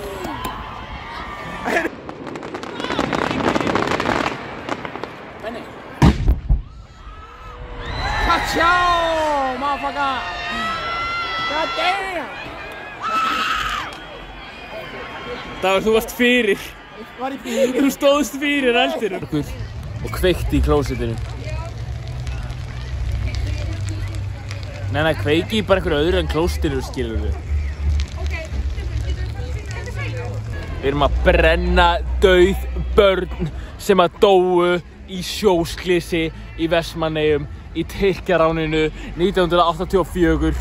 Benni. Kachjá, motherfucker! God damn! Dagur, þú varst fyrir. Var ég fyrir? Þú stóðst fyrir eldinu. Og kveikti í klósettinu. Nei, kveiki bara einhverju öðru en klósettinu, skilur við. Við erum að brenna dauð börn sem að dóu í sjóslysi í Vestmannaeyjum í Tyrkjaráninu 1984.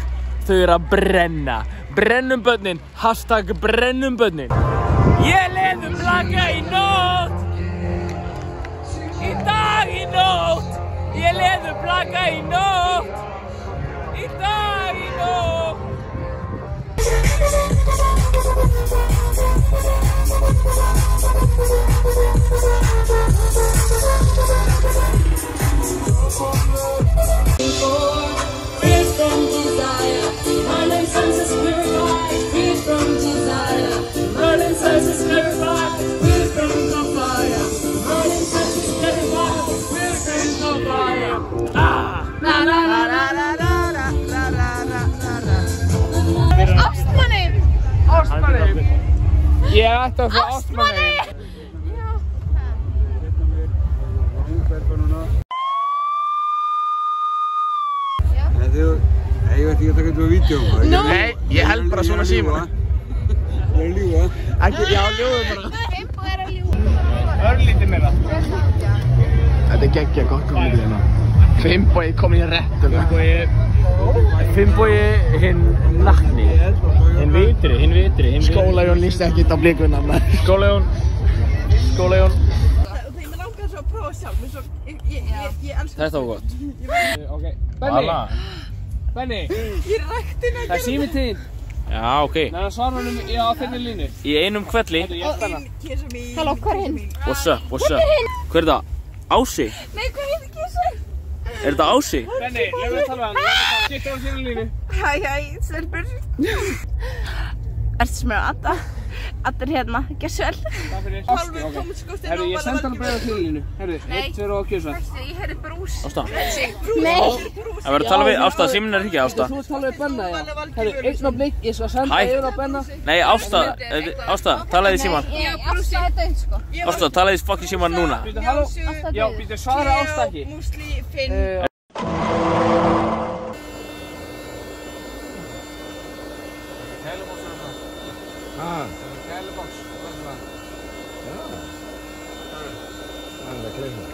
Þau eru að brenna. Brennum börnin. #brennum börnin. Ég leðu blaka í nótt. Í dag í nótt. Ég leðu blaka í nótt. Í dag í nótt. Free from desire, Merlin senses purified. Free from desire, Merlin senses purified. Free from the fire, Merlin senses purified. Free from the fire. La la la la la la la la la la la. Ástmanni! Ég ætti að fá Ástmanni! Ég veit ekki að taka þetta á vídeo. Nei, ég held bara svona síma. Ég er að ljúga. Ekki, já, ljúga bara. Fimbo er að ljúga. Örlítið meira. Þetta er geggjað gott komið hérna. Finnbogi kom í réttuna. Finnbogi hinn nakni. Hinn vitri. Skólajón líst ekkert á blikunna. Skólajón. Þeim er langar svo að prófa sjálf, eins og ég elskar Þetta var gott. Ok, Benni. Ég rækti henni Það er síminn þinn. Já, ok. Nei, það svarar honum á þinni línu. Í einum hvelli. Halló, hvað er hinn? What's up? Hver er það? Ási? Nei, hvað heitir Kissi? Er þetta Ási? Benni, lefum við að tala við hann. Sýttu á þinni línu. Hæ, stelpur. Ertu sem Adda? Adda hérna, gjörðu vel. Takk fyrir. Ástu, ok. Herru, ég sendi hann breiða til þínu. Herru, 1, 2 og kjösa. Ég heyrði brús. Ásta. Nei. Það verður að tala við Ásta, síminn ekki Ásta. Þú tala við Benna, já. Herru, einn á blikk, ég skal senda yfir á Benna. Nei, Ásta, talaði í símann. Ásta er dönd, sko. Ásta, talaði í fucking símann núna. Býtu, halló. Já, býtu, svara Ásta ekki. Músli, Finn. Kælubox, hvað er það? Já. Það er það kreifna.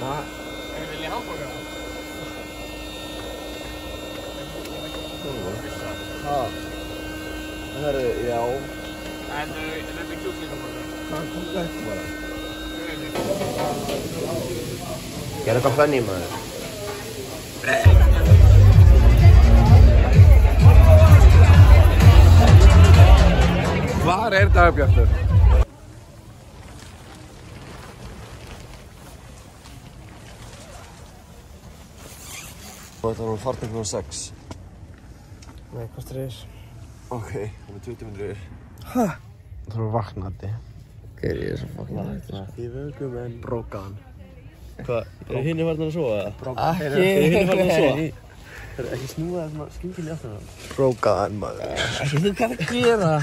Hvað? Vil ég hambúrgara? Það eru, já. Þetta er kjúklingabúrgara. Hvað kom þetta bara? Gerðu eitthvað funny, maður. Hvar er Dagbjartur? Það var farnir kl. 6. Nei, hvað stríðir? Ok, það er 20 minnur yfir. Hæ? Það var vaknandi. Hver er svo fucking vaknandi? Í vögum en brókaðan. Hvað, eru hinni farnir að sofa eða? Ekki. Eru hinni farnir að sofa? Það er ekki snúið að skingin í aftan hann. Brókaðan, maður. Ekki þú hvað að gera?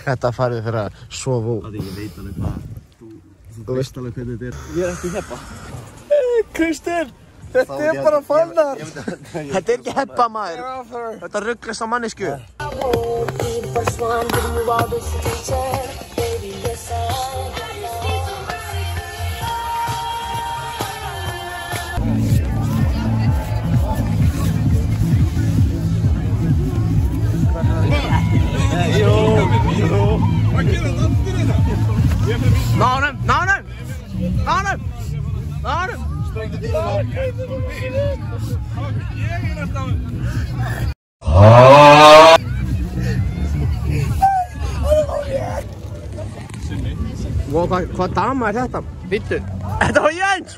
Þetta farið fyrir að sofa út. Ég veit alveg hvað. Þú veist alveg hvernig þetta er. Ég er ekki heppa. Kristinn, þetta er bara fannar. Þetta er ekki heppa, maður. Þetta rugglast á mannesku. Nánum! Hvað dama er þetta? Vittu. Þetta var Jens!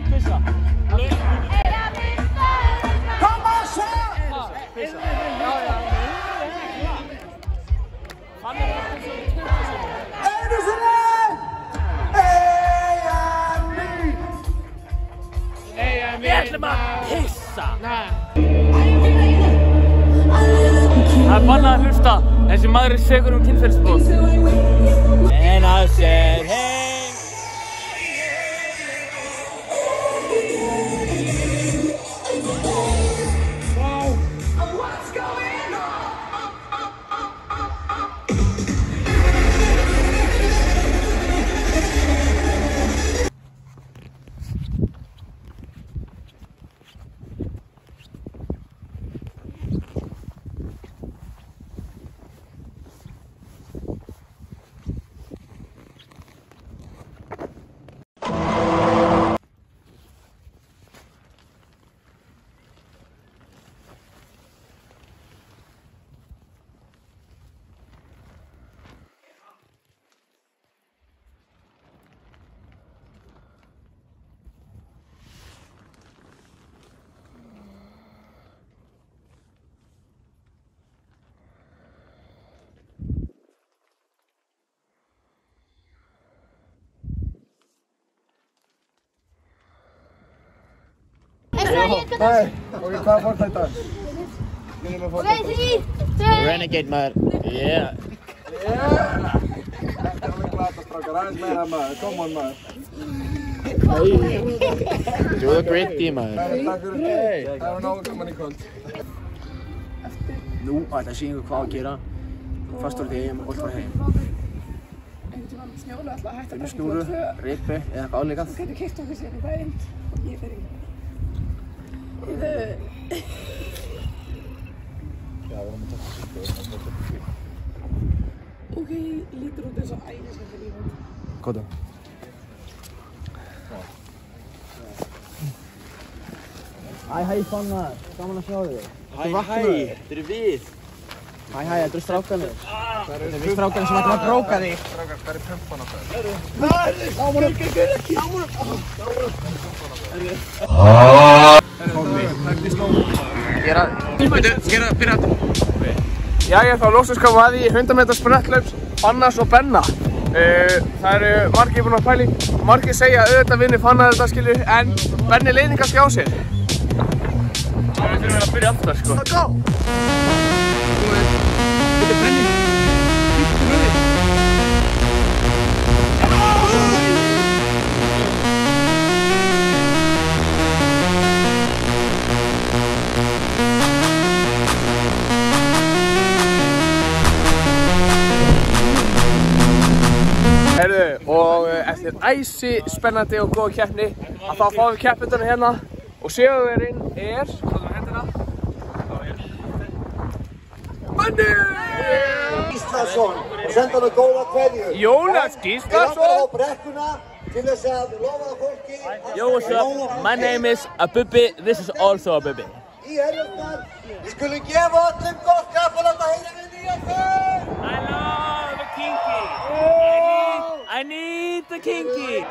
Pissa. Koma svo! Pissa. Já. Hann er einu sinni! Við ætlum að pissa! Það er bannað að hlusta. Þessi maður er segur kynferðisbrot. And I said hey. Nei, ok, hvað fór þetta? Ok, 3, 2. Renegade, maður. Yeah. Þetta er alveg glata strákar, aðeins meira maður, come on maður. Do the gritty, maður. Takk fyrir. Það var nógu gaman í kvöld. Nú ætla að sína ykkur hvað að gera. Fastur út í eigum og bara heim. Einhvern tímann Snjólu ætla að hætta að Snúru, Ripi eða eitthvað álíkað. Þú getur keypt okkur sér í bæinn og ég fer í. Já, við erum að taka þessu. Ok, lítur út eins og æðislega lífið. Kóta. Hæ, fannar. Gaman að sjá þig. Hæ, þetta eru við. Hæ, þetta eru strákanir. Þetta eru við strákanir sem ætlum að bróka þig. Strákar, hvað er pumpan okkar? Ámúnum! Byrja aftur. Jæja, þá loksins komum við að því 100 metra spretthlaups Fannars og Benna. Það eru margir búin að pæli. Margir segja að auðvitað vinni Fannar þetta skilur, en Benni leiðir kannski á sér. Við þurfum að byrja aftur sko. Go! Þetta er Benni. Hýttu röðið. Heyrðu, og eftir æsi spennandi og góða keppni að þá fáum við keppendurinn hérna og sigurverinn er, hvað er hendina? Benni! Gíslason og senda hann góða kveðju. Jónas Gíslason! Við langar á brekkuna til þess að lofa fólki. Yo, what's up? My name is Abubbi. This is also Abubbi. Í herjarnar, við skulum gefa öllum gott klapp og láta heyra við nýja fyrr. I love the kinky. I need the kinky.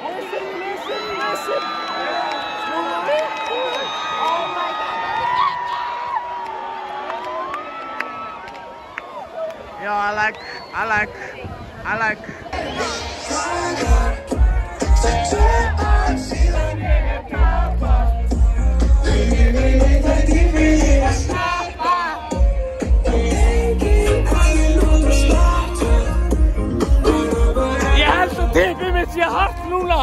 Listen. Yo, I like. Ég held að tippið mitt sé hart núna.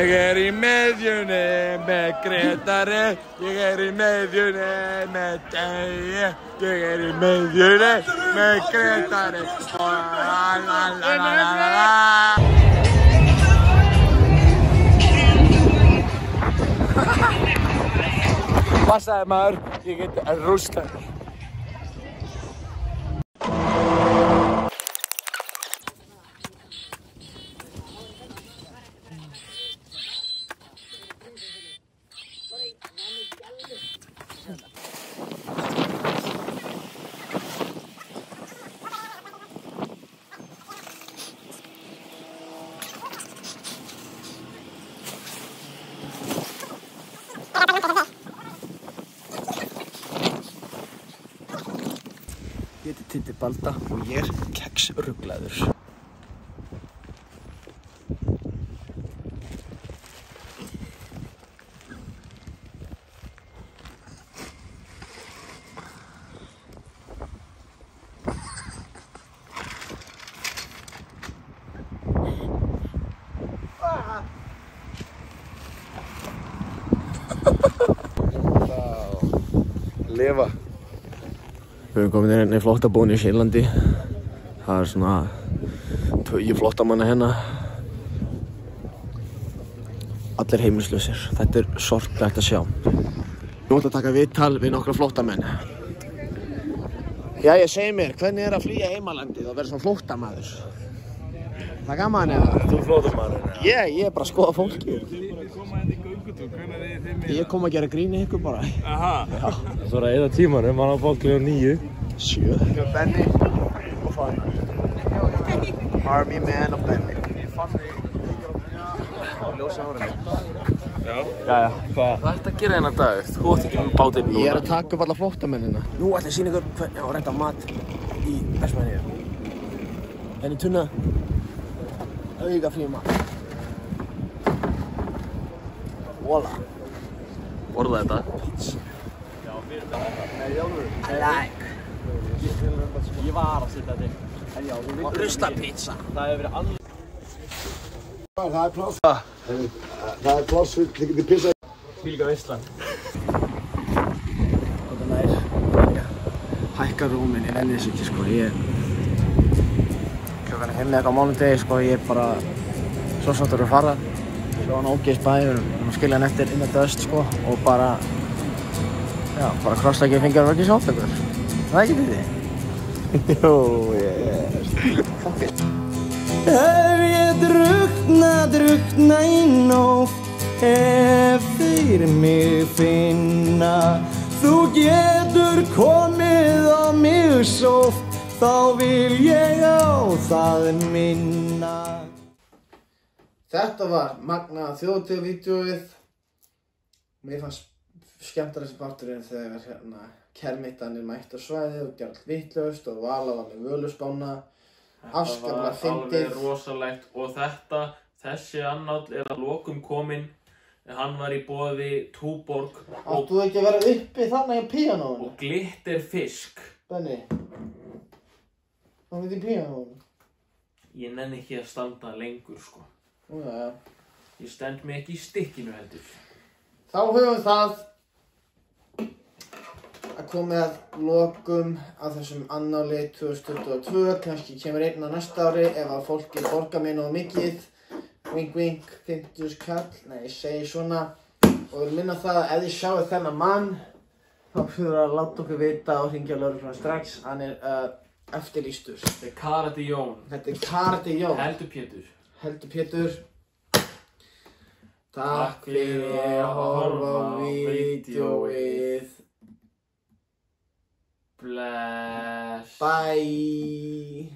Ég í meðjunni með Gretari, ég í meðjunni með Degi, ég í meðjunni með Gretari. Passaði maður, ég get rústað. Ég heiti Titti Balda og ég er keksruglaður. Lifa. Við erum komin inn í flottabúðin í Sýrlandi. Það er svona 20 flottamanna hérna. Allir heimilislausir. Þetta er sorglegt að sjá. Nú ætla að taka viðtal við nokkra flottamenn. Jæja, segi mér, hvernig er að flýja heimalandið og vera svona flottamaður? Það er gaman eða? Þú flottamaður? Ég er bara að skoða fólki. Ég kom að gera grín í ykkur bara. Aha. Já. Svo er það eða tímanum, hann á bóklega 9. 7. Benni og Fannar. Army man og Benni. Ljósa hárið. Jæja, hvað ertu að gera hérna dag? Þú átt ekki með bátinn núna. Ég er að taka upp alla flottamennina. Nú ætla ég að sýna ykkur hvernig á að redda mat í Vestmannaeyjum. Henni tunna. Auka frí mat. Voila. Borða þetta. Pizza. Já, fyrir þetta. Nei, jálfur. I like. Ég var að setja þetta. En já, þú vilt... Rustapizza. Það hefur verið annað. Það er pláss. Það er pláss fyrir þið getið pissa. Fylgja veislan. Þetta nær. Hækka rúminn, ég nenni þessu ekki sko. Klukkan er 5 eitthvað á mánudegi sko. Ég er bara svo sáttur að fara. Svo hann ógeðs bæði, við erum að skilja hann eftir inn að döst sko. Og bara, já, bara krossleikið fengið að vera ekki sátt ykkur. Það er ekki fyrir því. Jú, yes. Ef ég drukkna í nótt, ef þeir mig finna, þú getur komið á mig sótt, þá vil ég á það minna. Þetta var magnaða þjóðhátíðarvídeóið. Mér fannst skemmtilegasti parturinn þegar Kermitanir mættu á svæðið og gerði allt vitlaust og Vala var með völuspána. Afskaplega fyndið. Þetta var alveg rosalegt og þessi annáll er að lokum kominn. Hann var í boði Túborg Áttu ekki að vera uppi þannig í píanóinu? Og Glitterfisk. Benni, hann veit í píanóinu. Ég nenni ekki að standa lengur, sko. Já. Ég stend mig ekki í stikkinu heldur. Þá höfum það að komið að lokum að þessum annáli 2022. Kannski kemur einn á næsta ári ef að fólki borgar mér nógu mikið. Vink, vink, 50.000 kall. Nei, ég segi svona. Og vil minna það að ef þið sjáu þennan mann, þá fyrir að láta okkur vita og hringja lögregluna strax. Hann er eftirlýstur. Þetta er Karate Jón. Þetta er Karate Jón. Heldur Pétur. Heldur Pétur. Takk fyrir að horfa á vídeóið. Bless. Bye.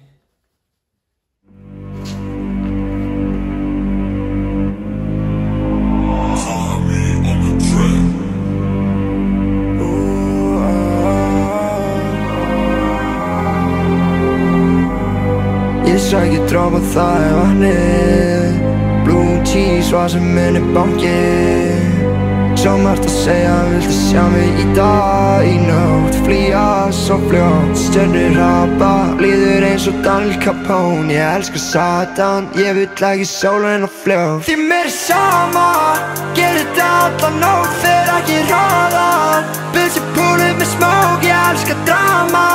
Ég sæki drop og það er vatnið. Blue cheese var sem minni banki. Svo margt að segja, viltu sjá mig í dag, í nótt. Flýja svo fljótt, stjörnur hapa, líður eins og Daniel Capone. Ég elska Satan, ég vill ekki sólina fljótt. Því mér er sama, gerir þetta alla nótt, fer ekki hraðar. Busy púlið með smók, ég elska drama.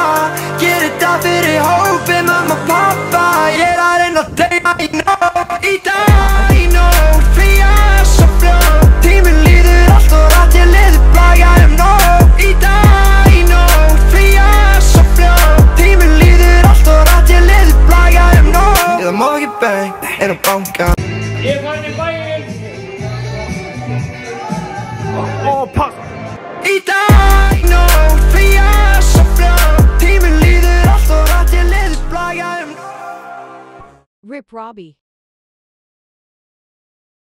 Gerir þetta fyrir hópið, mamma og pappa. Ég er að reyna að deyja í nótt, í dag, í nótt. Flýja svo fljótt, tíminn líður allt og rætt, ég liður blaga nótt. Í dag, í nótt, flýja svo fljótt, tíminn líður allt og rætt, ég liður blaga nótt. Ég það má ekki bang, er að banka. Ég er farin í bæinn. Passa. Í dag, í nótt, flýja svo fljótt, tíminn líður allt og rætt, ég liður blaga nótt. Rip Robbie.